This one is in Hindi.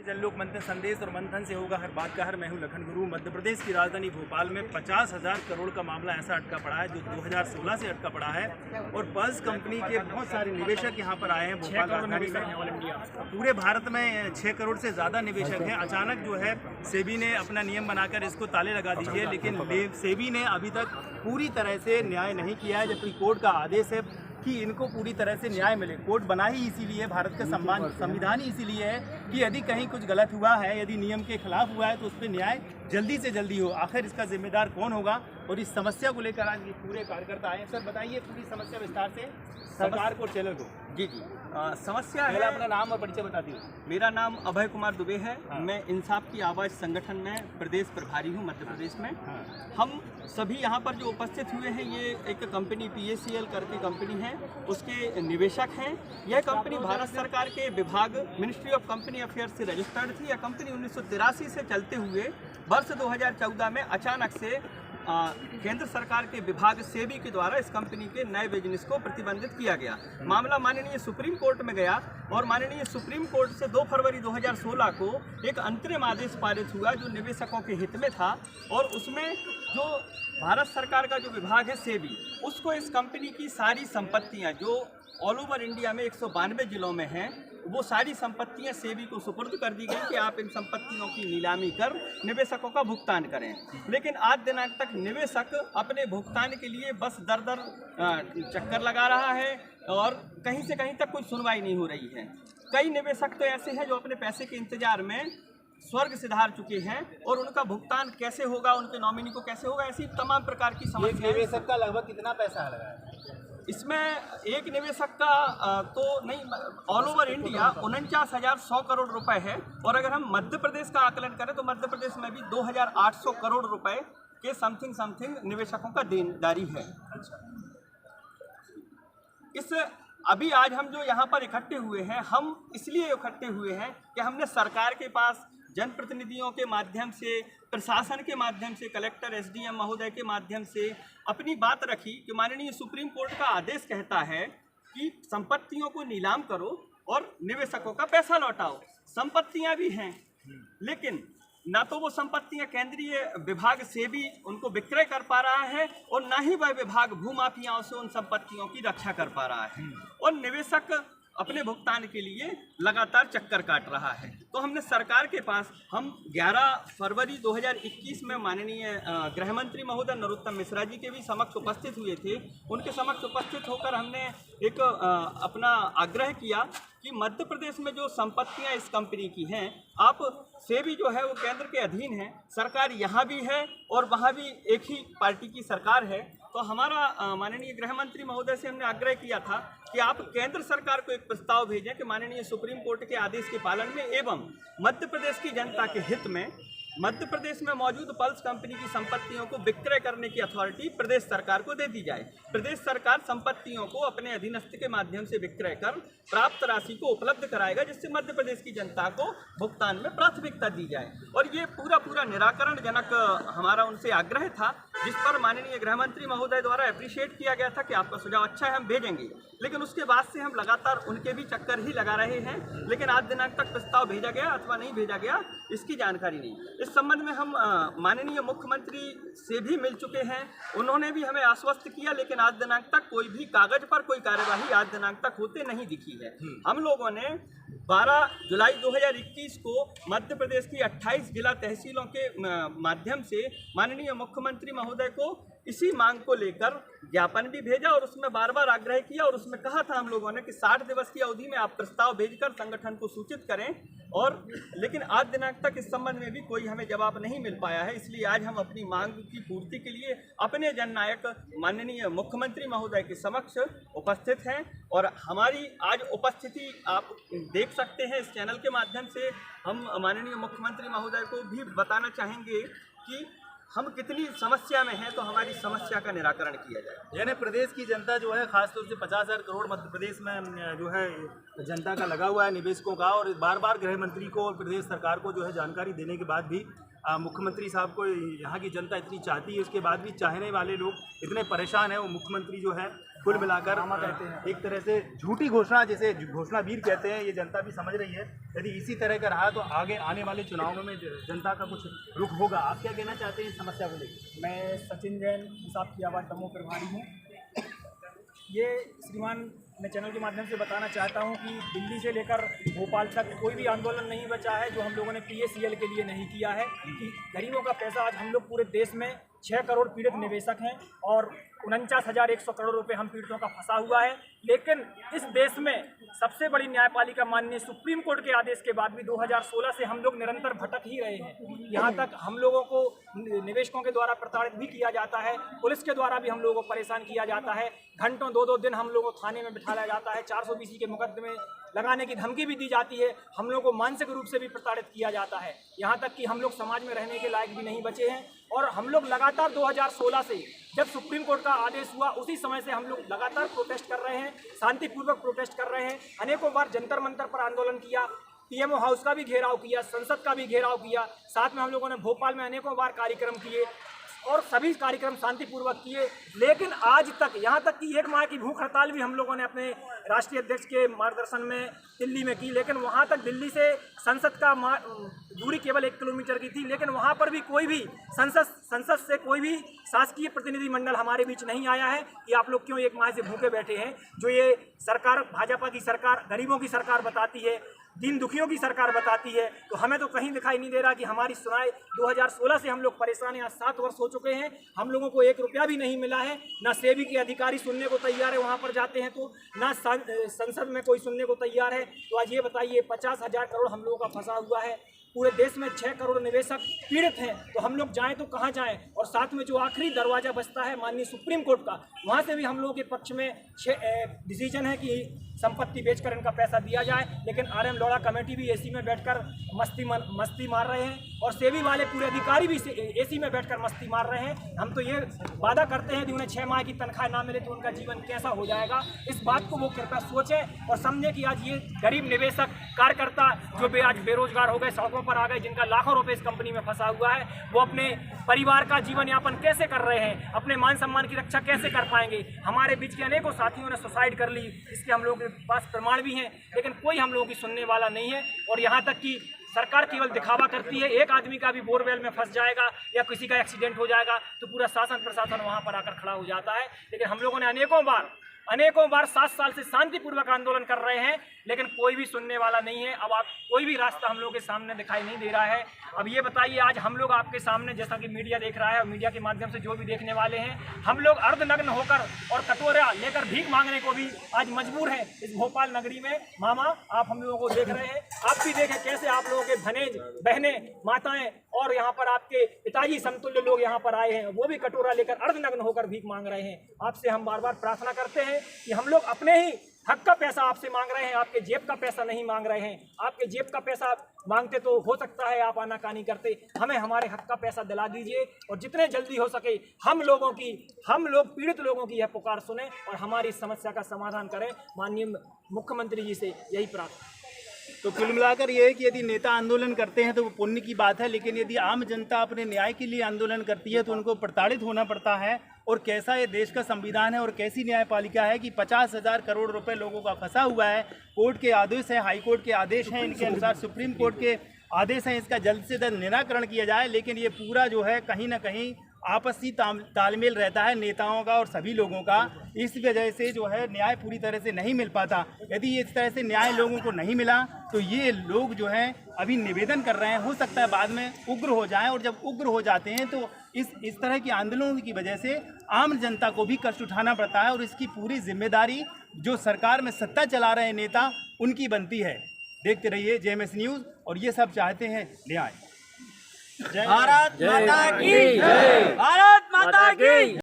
जनलोक मंथन संदेश और मंथन से होगा हर बात का हर। मैं हूं लखन गुरु। मध्य प्रदेश की राजधानी भोपाल में 50,000 करोड़ का मामला ऐसा अटका पड़ा है जो 2016 से अटका पड़ा है और पल्स कंपनी के बहुत सारे निवेशक यहां पर आए हैं भोपाल राजधानी में। ऑल इंडिया पूरे भारत में 6 करोड़ से ज़्यादा निवेशक हैं। अचानक जो है सेबी ने अपना नियम बनाकर इसको ताले लगा दीजिए, लेकिन सेबी ने अभी तक पूरी तरह से न्याय नहीं किया है, जबकि कोर्ट का आदेश है कि इनको पूरी तरह से न्याय मिले। कोर्ट बना ही इसीलिए, भारत का संविधान ही इसीलिए है कि यदि कहीं कुछ गलत हुआ है, यदि नियम के खिलाफ हुआ है तो उस पर न्याय जल्दी से जल्दी हो। आखिर इसका जिम्मेदार कौन होगा? और इस समस्या को लेकर आज ये पूरे कार्यकर्ता आए हैं। सर बताइए पूरी समस्या विस्तार से सरकार को, चैनल को। जी समस्या है। अपना नाम और परिचय बता दीजिए। मेरा नाम अभय कुमार दुबे है। मैं इंसाफ की आवाज़ संगठन में प्रदेश प्रभारी हूँ मध्य प्रदेश में। हम सभी यहाँ पर जो उपस्थित हुए हैं, ये एक कंपनी PACL करके कंपनी है, उसके निवेशक हैं। यह कंपनी भारत सरकार के विभाग मिनिस्ट्री ऑफ कंपनी अफेयर्स से रजिस्टर्ड थी। यह कंपनी 1983 से चलते हुए वर्ष 2014 में अचानक से केंद्र सरकार के विभाग सेबी के द्वारा इस कंपनी के नए बिजनेस को प्रतिबंधित किया गया। मामला माननीय सुप्रीम कोर्ट में गया और माननीय सुप्रीम कोर्ट से 2 फरवरी 2016 को एक अंतरिम आदेश पारित हुआ जो निवेशकों के हित में था। और उसमें जो भारत सरकार का जो विभाग है सेबी, उसको इस कंपनी की सारी संपत्तियां जो ऑल ओवर इंडिया में 192 जिलों में हैं, वो सारी संपत्तियां सेबी को सुपुर्द कर दी गई कि आप इन संपत्तियों की नीलामी कर निवेशकों का भुगतान करें। लेकिन आज दिनांक तक निवेशक अपने भुगतान के लिए बस दर दर चक्कर लगा रहा है और कहीं से कहीं तक कोई सुनवाई नहीं हो रही है। कई निवेशक तो ऐसे हैं जो अपने पैसे के इंतजार में स्वर्ग सिधार चुके हैं और उनका भुगतान कैसे होगा, उनके नॉमिनी को कैसे होगा, ऐसी तमाम प्रकार की समस्या। निवेशक का लगभग कितना पैसा लगा है इसमें? एक निवेशक का तो नहीं, ऑल ओवर इंडिया 49,100 करोड़ रुपए है। और अगर हम मध्य प्रदेश का आकलन करें तो मध्य प्रदेश में भी 2,800 करोड़ रुपए के समथिंग निवेशकों का देनदारी है। इस अभी आज हम जो यहाँ पर इकट्ठे हुए हैं, हम इसलिए इकट्ठे हुए हैं कि हमने सरकार के पास जनप्रतिनिधियों के माध्यम से, प्रशासन के माध्यम से, कलेक्टर SDM महोदय के माध्यम से अपनी बात रखी कि माननीय सुप्रीम कोर्ट का आदेश कहता है कि संपत्तियों को नीलाम करो और निवेशकों का पैसा लौटाओ। संपत्तियां भी हैं, लेकिन ना तो वो संपत्तियां केंद्रीय विभाग से भी उनको विक्रय कर पा रहा है और ना ही वह विभाग भूमाफियाओं से उन संपत्तियों की रक्षा कर पा रहा है। और निवेशक अपने भुगतान के लिए लगातार चक्कर काट रहा है। तो हमने सरकार के पास, हम 11 फरवरी 2021 में माननीय गृह मंत्री महोदय नरोत्तम मिश्रा जी के भी समक्ष उपस्थित हुए थे। उनके समक्ष उपस्थित होकर हमने एक अपना आग्रह किया कि मध्य प्रदेश में जो संपत्तियां इस कंपनी की हैं, आप सेबी जो है वो केंद्र के अधीन है, सरकार यहाँ भी है और वहाँ भी एक ही पार्टी की सरकार है। तो हमारा माननीय गृह मंत्री महोदय से हमने आग्रह किया था कि आप केंद्र सरकार को एक प्रस्ताव भेजें कि माननीय सुप्रीम कोर्ट के आदेश के पालन में एवं मध्य प्रदेश की जनता के हित में मध्य प्रदेश में मौजूद पल्स कंपनी की संपत्तियों को विक्रय करने की अथॉरिटी प्रदेश सरकार को दे दी जाए। प्रदेश सरकार संपत्तियों को अपने अधीनस्थ के माध्यम से विक्रय कर प्राप्त राशि को उपलब्ध कराएगा, जिससे मध्य प्रदेश की जनता को भुगतान में प्राथमिकता दी जाए। और ये पूरा निराकरण जनक हमारा उनसे आग्रह था, जिस पर माननीय गृह मंत्री महोदय द्वारा अप्रिशिएट किया गया था कि आपका सुझाव अच्छा है, हम भेजेंगे। लेकिन उसके बाद से हम लगातार उनके भी चक्कर ही लगा रहे हैं, लेकिन आज दिनांक तक प्रस्ताव भेजा गया अथवा नहीं भेजा गया, इसकी जानकारी नहीं। इस संबंध में हम माननीय मुख्यमंत्री से भी मिल चुके हैं, उन्होंने भी हमें आश्वस्त किया, लेकिन आज दिनांक तक कोई भी कागज पर कोई कार्यवाही आज दिनांक तक होते नहीं दिखी है। हम लोगों ने 12 जुलाई 2021 को मध्य प्रदेश की 28 जिला तहसीलों के माध्यम से माननीय मुख्यमंत्री महोदय को इसी मांग को लेकर ज्ञापन भी भेजा और उसमें बार बार आग्रह किया और उसमें कहा था हम लोगों ने कि 60 दिवस की अवधि में आप प्रस्ताव भेजकर संगठन को सूचित करें। और लेकिन आज दिनांक तक इस संबंध में भी कोई हमें जवाब नहीं मिल पाया है। इसलिए आज हम अपनी मांग की पूर्ति के लिए अपने जननायक माननीय मुख्यमंत्री महोदय के समक्ष उपस्थित हैं और हमारी आज उपस्थिति आप देख सकते हैं इस चैनल के माध्यम से। हम माननीय मुख्यमंत्री महोदय को भी बताना चाहेंगे कि हम कितनी समस्या में हैं, तो हमारी समस्या का निराकरण किया जाए। यानी प्रदेश की जनता जो है, खासतौर से 50,000 करोड़ मध्य प्रदेश में जो है जनता का लगा हुआ है निवेशकों का, और बार बार गृह मंत्री को और प्रदेश सरकार को जो है जानकारी देने के बाद भी मुख्यमंत्री साहब को यहाँ की जनता इतनी चाहती है, उसके बाद भी चाहने वाले लोग इतने परेशान हैं। वो मुख्यमंत्री जो है कुल मिलाकर एक तरह से झूठी घोषणा, जिसे घोषणा वीर कहते हैं, ये जनता भी समझ रही है। यदि इसी तरह का रहा तो आगे आने वाले चुनावों में जनता का कुछ रुख होगा। आप क्या कहना चाहते हैं इस समस्या को लेकर? मैं सचिन जैन, हिसाब की आवाज़ दमोह प्रभारी हूँ। ये श्रीमान, मैं चैनल के माध्यम से बताना चाहता हूँ कि दिल्ली से लेकर भोपाल तक कोई भी आंदोलन नहीं बचा है जो हम लोगों ने PACL के लिए नहीं किया है। कि गरीबों का पैसा, आज हम लोग पूरे देश में 6 करोड़ पीड़ित निवेशक हैं और 49,100 करोड़ रुपए हम पीड़ितों का फंसा हुआ है। लेकिन इस देश में सबसे बड़ी न्यायपालिका माननीय सुप्रीम कोर्ट के आदेश के बाद भी 2016 से हम लोग निरंतर भटक ही रहे हैं। यहाँ तक हम लोगों को निवेशकों के द्वारा प्रताड़ित भी किया जाता है, पुलिस के द्वारा भी हम लोगों को परेशान किया जाता है। घंटों 2-2 दिन हम लोगों को थाने में बिठाया जाता है, 420 के मुकदमे लगाने की धमकी भी दी जाती है। हम लोग को मानसिक रूप से भी प्रताड़ित किया जाता है। यहाँ तक कि हम लोग समाज में रहने के लायक भी नहीं बचे हैं। और हम लोग लगातार 2016 से जब सुप्रीम कोर्ट का आदेश हुआ उसी समय से हम लोग लगातार प्रोटेस्ट कर रहे हैं, शांतिपूर्वक प्रोटेस्ट कर रहे हैं। अनेकों बार जंतर मंतर पर आंदोलन किया, PMO हाउस का भी घेराव किया, संसद का भी घेराव किया, साथ में हम लोगों ने भोपाल में अनेकों बार कार्यक्रम किए और सभी कार्यक्रम शांतिपूर्वक किए। लेकिन आज तक, यहाँ तक कि 1 माह की भूख हड़ताल भी हम लोगों ने अपने राष्ट्रीय अध्यक्ष के मार्गदर्शन में दिल्ली में की। लेकिन वहाँ तक दिल्ली से संसद का दूरी केवल 1 किलोमीटर की थी। लेकिन वहाँ पर भी कोई भी संसद से कोई भी शासकीय प्रतिनिधिमंडल हमारे बीच नहीं आया है कि आप लोग क्यों 1 माह से भूखे बैठे हैं। जो ये सरकार, भाजपा की सरकार गरीबों की सरकार बताती है, दीन दुखियों की सरकार बताती है, तो हमें तो कहीं दिखाई नहीं दे रहा कि हमारी सुनाई 2016 से हम लोग परेशान हैं। आज 7 वर्ष हो चुके हैं, हम लोगों को 1 रुपया भी नहीं मिला है। ना सेबी के अधिकारी सुनने को तैयार है, वहाँ पर जाते हैं तो ना संसद में कोई सुनने को तैयार है। तो आज ये बताइए, 50,000 करोड़ हम लोगों का फंसा हुआ है। पूरे देश में 6 करोड़ निवेशक पीड़ित हैं, तो हम लोग जाएं तो कहाँ जाएं। और साथ में जो आखिरी दरवाज़ा बचता है माननीय सुप्रीम कोर्ट का, वहाँ से भी हम लोगों के पक्ष में डिसीजन है कि संपत्ति बेचकर इनका पैसा दिया जाए। लेकिन RM लोढ़ा कमेटी भी AC में बैठकर मस्ती मार रहे हैं और सेबी वाले पूरे अधिकारी भी AC में बैठकर मस्ती मार रहे हैं। हम तो ये वादा करते हैं कि उन्हें 6 माह की तनख्वाह ना मिले तो उनका जीवन कैसा हो जाएगा। इस बात को वो कृपया सोचें और समझें कि आज ये गरीब निवेशक, कार्यकर्ता जो आज बेरोजगार हो गए, सड़कों पर आ गए, जिनका लाखों रुपए इस कंपनी में फंसा हुआ है, वो अपने परिवार का जीवन यापन कैसे कर रहे हैं, अपने मान सम्मान की रक्षा कैसे कर पाएंगे। हमारे बीच के अनेकों साथियों ने सुसाइड कर ली, इसके हम लोगों के पास प्रमाण भी हैं। लेकिन कोई हम लोगों की सुनने वाला नहीं है। और यहाँ तक कि सरकार केवल दिखावा करती है। एक आदमी का भी बोरवेल में फंस जाएगा या किसी का एक्सीडेंट हो जाएगा तो पूरा शासन प्रशासन वहाँ पर आकर खड़ा हो जाता है। लेकिन हम लोगों ने अनेकों बार 7 साल से शांतिपूर्वक आंदोलन कर रहे हैं, लेकिन कोई भी सुनने वाला नहीं है। अब आप कोई भी रास्ता हम लोगों के सामने दिखाई नहीं दे रहा है। अब ये बताइए, आज हम लोग आपके सामने, जैसा कि मीडिया देख रहा है और मीडिया के माध्यम से जो भी देखने वाले हैं, हम लोग अर्धनग्न होकर और कटोरा लेकर भीख मांगने को भी आज मजबूर हैं इस भोपाल नगरी में। मामा, आप हम लोगों को देख रहे हैं, आप भी देखें कैसे आप लोगों के धनेज, बहनें, माताएं और यहाँ पर आपके पिताजी समतुल्य लोग यहाँ पर आए हैं, वो भी कटोरा लेकर अर्धनग्न होकर भीख मांग रहे हैं। आपसे हम बार बार प्रार्थना करते हैं कि हम लोग अपने ही हक का पैसा आपसे मांग रहे हैं, आपके जेब का पैसा नहीं मांग रहे हैं। आपके जेब का पैसा मांगते तो हो सकता है आप आनाकानी करते, हमें हमारे हक का पैसा दिला दीजिए और जितने जल्दी हो सके हम लोग पीड़ित लोगों की यह पुकार सुने और हमारी समस्या का समाधान करें। माननीय मुख्यमंत्री जी से यही प्रार्थना। तो कुल मिलाकर ये है कि यदि नेता आंदोलन करते हैं तो वो पुण्य की बात है, लेकिन यदि आम जनता अपने न्याय के लिए आंदोलन करती है तो उनको प्रताड़ित होना पड़ता है। और कैसा ये देश का संविधान है और कैसी न्यायपालिका है कि 50,000 करोड़ रुपए लोगों का फंसा हुआ है। कोर्ट के आदेश है, हाई कोर्ट के आदेश हैं, इनके अनुसार सुप्रीम कोर्ट के आदेश हैं, इसका जल्द से जल्द निराकरण किया जाए। लेकिन ये पूरा जो है कहीं ना कहीं आपसी तालमेल रहता है नेताओं का और सभी लोगों का। इस वजह से जो है न्याय पूरी तरह से नहीं मिल पाता। यदि इस तरह से न्याय लोगों को नहीं मिला तो ये लोग जो हैं अभी निवेदन कर रहे हैं, हो सकता है बाद में उग्र हो जाएं। और जब उग्र हो जाते हैं तो इस तरह के आंदोलनों की वजह से आम जनता को भी कष्ट उठाना पड़ता है और इसकी पूरी जिम्मेदारी जो सरकार में सत्ता चला रहे नेता उनकी बनती है। देखते रहिए JMS न्यूज़ और ये सब चाहते हैं न्याय। भारत माता की जय। भारत माता की।